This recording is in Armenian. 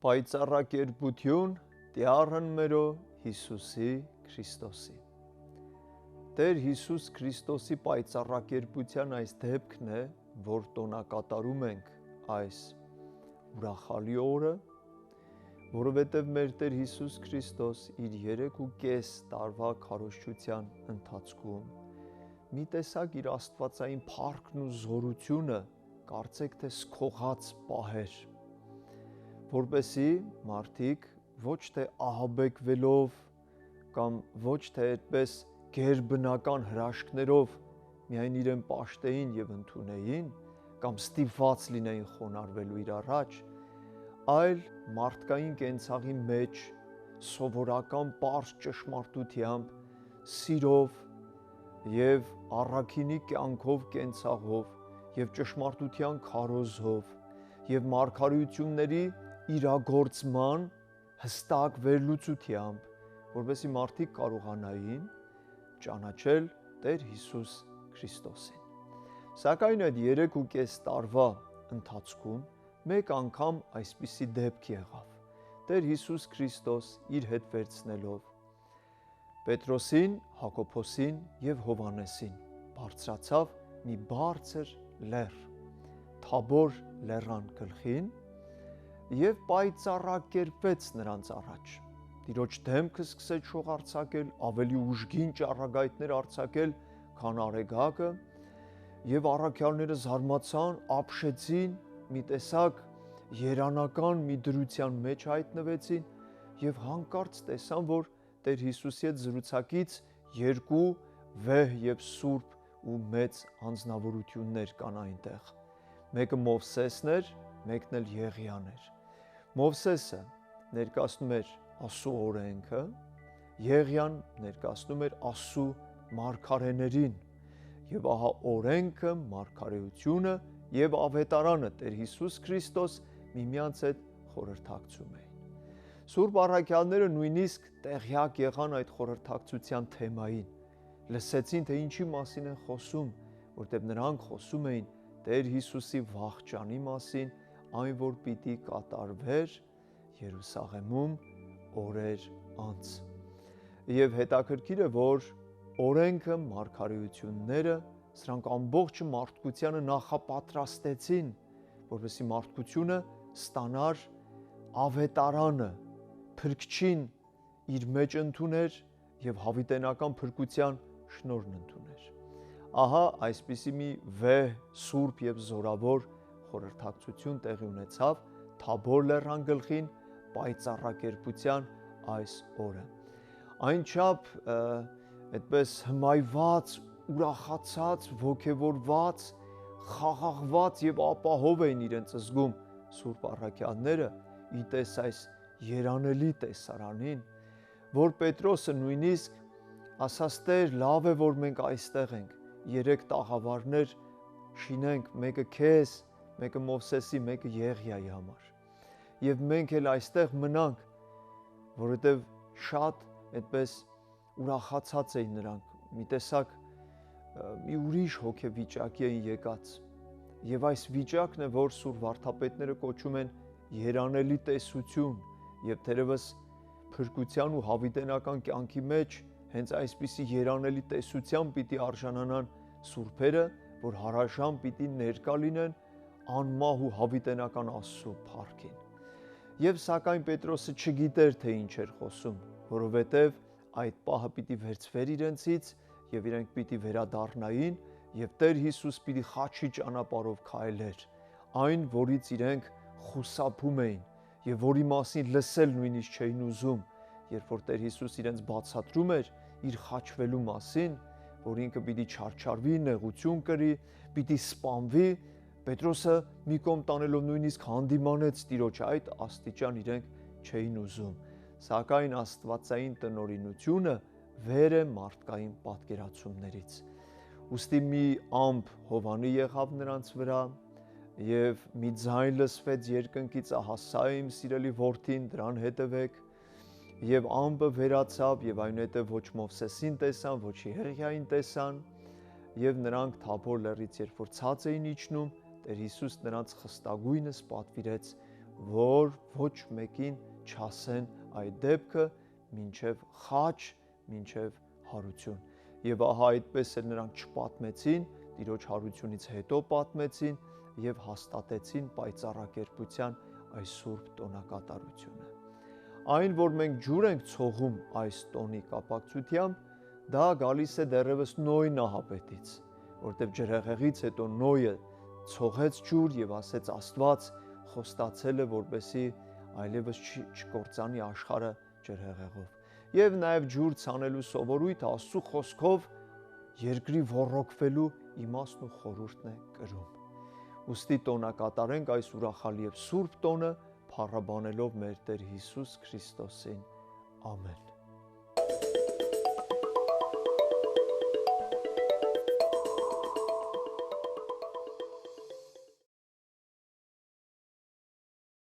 Պայծառակերպություն Տյառն մերո Հիսուսի Քրիստոսի։ Տեր Հիսուս Քրիստոսի պայծառակերպության այս դեպքն է, որ տոնակատարում ենք այս ուրախալի օրը, որովհետև մեր Տեր Հիսուս Քրիստոս իր 3.5 տարվա քարոզչության ընթացքում մի տեսակ իր աստվածային փառքն ու զորությունը կարծեք թե սկողաց պահեր, որպեսզի մարդիկ ոչ թե ահաբեկվելով կամ ոչ թե այդպես գերբնական հրաշքներով միայն իրեն պաշտեին եւ ընդունեին կամ ստիպված լինեին խոնարհվելու իր առաջ, այլ մարդկային կենցաղի մեջ սովորական պարզ ճշմարտությամբ, սիրով եւ առաքինի կյանքով կենցաղով եւ ճշմարտության քարոզով եւ մարգարեությունների իրագործման հստակ վերլուծությամբ, որովհետեւ մարդիկ կարողանային ճանաչել Տեր Հիսուս Քրիստոսին։ Սակայն այդ 3.5 տարվա ընթացքում մեկ անգամ այսպիսի դեպք եղավ։ Տեր Հիսուս Քրիստոս իր հետ վերցնելով Պետրոսին, Հակոբոսին եւ Հովհաննեսին բարձրացավ մի բարձր լեռ, Թաբոր լեռան գլխին եւ պայծառակերպվեց նրանց առաջ։ Տիրոջ դեմքը սկսեց շողարցակել, ավելի ուժգին ճառագայթներ արձակել, քան արեգակը, եւ առաքյալները զարմացան, ապշեցին, մի տեսակ երանական մի դրության մեջ հայտնվեցին եւ հանկարծ տեսան, որ Տեր Հիսուսի հետ զրուցակից երկու վեհ եւ սուրբ ու մեծ անձնավորություններ կան այնտեղ։ Մեկը Մովսեսն էր, մեկն էլ Եղիան էր։ Մովսեսը ներկայացնում էր Աստծո օրենքը, Եղիան ներկայացնում էր Աստծո մարգարեներին, եւ ահա օրենքը, մարգարեությունը եւ ավետարանը Տեր Հիսուս Քրիստոս միմյանց հետ խորհրդակցում էին։ Սուրբ առաքյալները նույնիսկ տեղյակ եղան այդ խորհրդակցության թեմային, լսեցին, թե ինչի մասին են խոսում, որտեղ նրանք խոսում էին Տեր Հիսուսի վախճանի մասին, այն որ պիտի կատարվեր Երուսաղեմում օրեր անց։ Եվ հետաքրքիր է, որ օրենքը, մարգարեությունները, սրանք ամբողջ մարդկությանը նախապատրաստեցին, որպեսզի մարդկությունը ստանար ավետարանը, փրկչին իր մեջ ընդուներ եւ հավիտենական փրկության շնորհն ընդուներ։ Ահա այսպիսի մի վեհ, սուրբ եւ զորավոր խորհրդակցություն տեղի ունեցավ Թաբոր լեռան գլխին պայծառակերպության այս օրը։ Այնչափ այդպես հմայված, ուրախացած, ոգևորված, խաղաղված եւ ապահով էին իրենց զգում սուրբ առաքյալները իտես այս երանելի տեսարանին, որ Պետրոսը նույնիսկ ասաց. Տեր, լավ է, որ մենք այստեղ ենք, 3 տաղավարներ շինենք, մեկը քեզ, մեկը Մովսեսի, մեկը Եղիայի համար։ Եվ մենք էլ այստեղ մնանք, որովհետև շատ այդպես ուրախացած էին նրանք, մի տեսակ մի ուրիշ հոգեվիճակի էին եկած։ Եվ այս վիճակն է, որ սուրբ վարդապետները կոչում են երանելի տեսություն, եւ թերևս փրկության ու հավիտենական կյանքի մեջ հենց այսպիսի երանելի տեսության պիտի արժանանան սուրբերը, որ հարաշան պիտի ներկա լինեն անմահ ու հավիտենական Աստծո փառքին։ Եվ սակայն Պետրոսը չգիտեր, թե ինչ էր խոսում, որովհետև այդ պահը պիտի վերցվեր իրենցից եւ իրենք պիտի վերադառնային եւ Տեր Հիսուս պիտի խաչի ճանապարհով քայլեր, այն, որից իրենք խուսափում էին եւ որի մասին լսել նույնիսկ չէին ուզում, երբ որ Տեր Հիսուս իրենց բացատրում էր իր խաչվելու մասին, որ ինքը պիտի չարչարվի, նեղություն կրի, պիտի սպանվի, Պետրոսը մի կողմ տանելով նույնիսկ հանդիմանեց Տիրոջ, այդ աստիճան իրենք չէին ուզում, սակայն աստվածային տնօրինությունը վեր է մարդկային պատկերացումներից։ Ուստի մի ամպ հովանի եղավ նրանց վրա եւ մի ձայն լսվեց երկնքից, ահա սա է իմ սիրելի որդին, դրան հետևեք, եւ ամպը վերացավ եւ այնուհետեւ ոչ Մովսեսին տեսան, ոչ Եղիային տեսան, եւ նրանք Թաբոր լեռից երբ որ ցած էին իջնում, Տեր Հիսուս նրանց խստագույնս պատվիրեց, որ ոչ մեկին չասեն այդ դեպքը մինչև խաչ, մինչև հարություն։ Եվ ահա այդպես էլ նրանք չպատմեցին, Տիրոջ հարությունից հետո պատմեցին եւ հաստատեցին պայծառակերպության այս սուրբ տոնակատարությունը։ Այն, որ մենք ջուր ենք ցողում այս տոնի կապակցությամբ, դա գալիս է դեռևս Նոյի նահապետից, որտեղ ջրհեղեղից հետո Նոյը ցողեց ջուր եւ ասեց Աստված խոստացել է, որպեսի այլևս չկործանի աշխարհը ջրհեղեղով։ Եվ նաեւ ջուր ցանելու սովորույթը Աստծո խոսքով երկրի ոռոգվելու իմաստն ու խորհուրդն է կրում։ Ուստի տոնակատարենք այս ուրախալի եւ սուրբ տոնը, փառաբանելով մեր Տեր Հիսուս Քրիստոսին։ Ամեն։